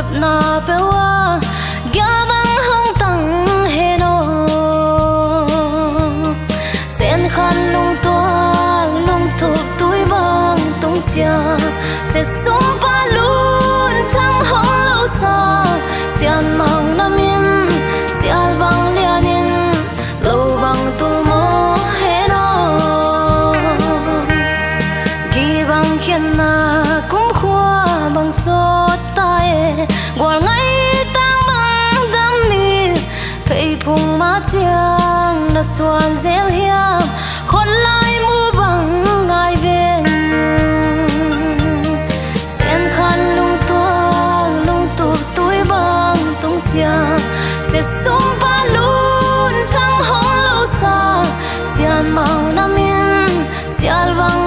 sep na pewa gabang hong tang heno sen khan lung tuk tui bang tung chia se sum pa lun thang hong lo sa sian mang namin sial bang lianin lo bang tu mo heno gi bang khian na kum khua bang so tae gwal ngai tang bang dam mi phei phung ma chiang na suan zel hiam khon lai mu bang ngai ven sen khan lung tuk tui bang tung chia se sum pa lun thang hong lo sa sian mang namin sial bang